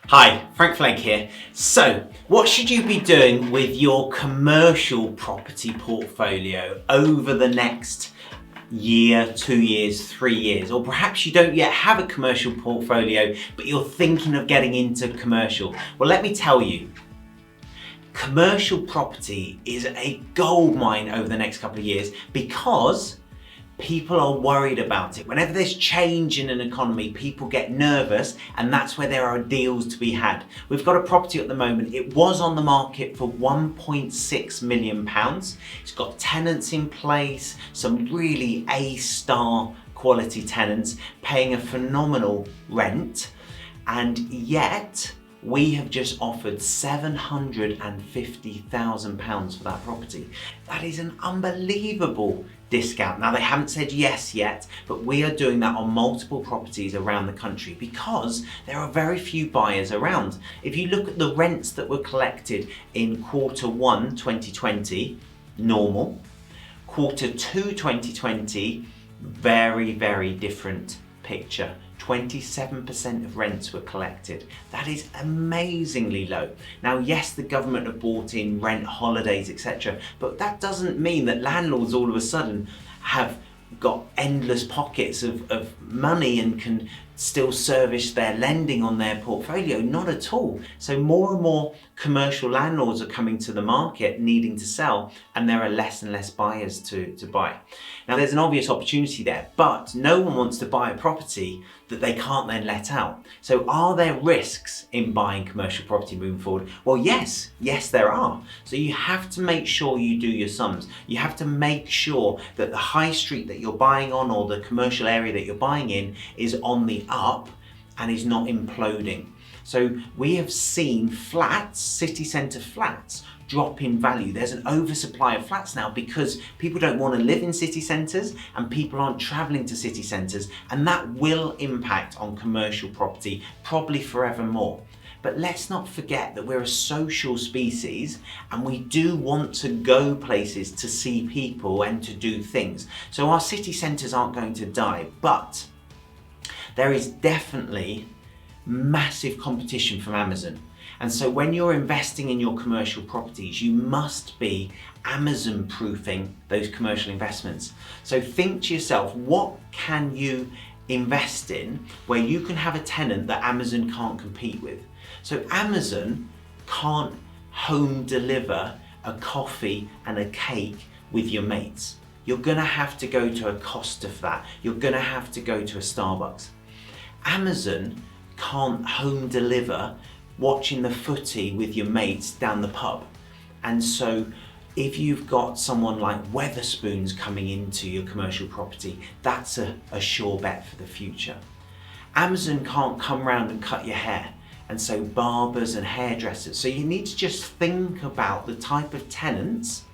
Hi, Frank Flegg here. So, what should you be doing with your commercial property portfolio over the next year, 2 years, 3 years? Or perhaps you don't yet have a commercial portfolio, but you're thinking of getting into commercial. Well, let me tell you, commercial property is a goldmine over the next couple of years because people are worried about it. Whenever there's change in an economy, people get nervous, and that's where there are deals to be had. We've got a property at the moment. It was on the market for £1.6 million. It's got tenants in place, some really A-star quality tenants paying a phenomenal rent, and yet we have just offered £750,000 for that property. That is an unbelievable discount. Now, they haven't said yes yet, but we are doing that on multiple properties around the country because there are very few buyers around. If you look at the rents that were collected in Q1 2020, normal. Q2 2020, very, very different picture. 27% of rents were collected. That is amazingly low. Now, yes, the government have brought in rent holidays, etc., but that doesn't mean that landlords all of a sudden have got endless pockets of money and can still service their lending on their portfolio. Not at all. So more and more commercial landlords are coming to the market needing to sell, and there are less and less buyers to buy. Now, there's an obvious opportunity there, but no one wants to buy a property that they can't then let out. So are there risks in buying commercial property moving forward? Well, yes, there are. So you have to make sure you do your sums. You have to make sure that the high street that you're buying on or the commercial area that you're buying in is on the up and is not imploding. So we have seen flats, city centre flats, drop in value. There's an oversupply of flats now because people don't want to live in city centres and people aren't travelling to city centres, and that will impact on commercial property probably forevermore. But let's not forget that we're a social species and we do want to go places to see people and to do things. So our city centres aren't going to die, but there is definitely massive competition from Amazon. And so when you're investing in your commercial properties, you must be Amazon proofing those commercial investments. So think to yourself, what can you invest in where you can have a tenant that Amazon can't compete with? So Amazon can't home deliver a coffee and a cake with your mates. You're gonna have to go to a Costa for that. You're gonna have to go to a Starbucks. Amazon can't home deliver watching the footy with your mates down the pub. And so if you've got someone like Wetherspoons coming into your commercial property, that's a sure bet for the future. Amazon can't come round and cut your hair, and so barbers and hairdressers. So you need to just think about the type of tenants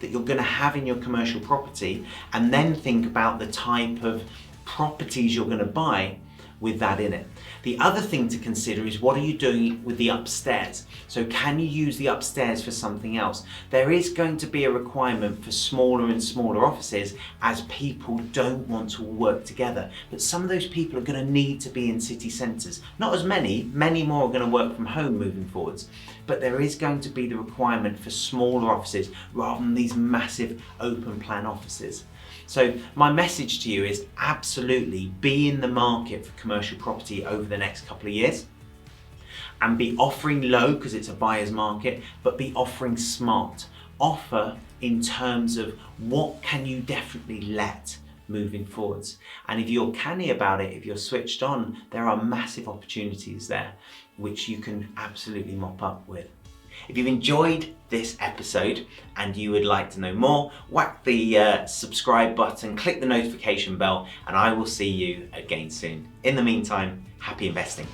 that you're going to have in your commercial property, and then think about the type of properties you're going to buy with that in it. The other thing to consider is, what are you doing with the upstairs? So can you use the upstairs for something else? There is going to be a requirement for smaller and smaller offices as people don't want to work together. But some of those people are going to need to be in city centres. Not as many more are going to work from home moving forwards. But there is going to be the requirement for smaller offices rather than these massive open plan offices. So my message to you is absolutely be in the market for commercial property over the next couple of years, and be offering low because it's a buyer's market, but be offering smart. Offer in terms of what can you definitely let moving forwards. And if you're canny about it, if you're switched on, there are massive opportunities there which you can absolutely mop up with. If you've enjoyed this episode and you would like to know more, whack the subscribe button, click the notification bell, and I will see you again soon. In the meantime, happy investing.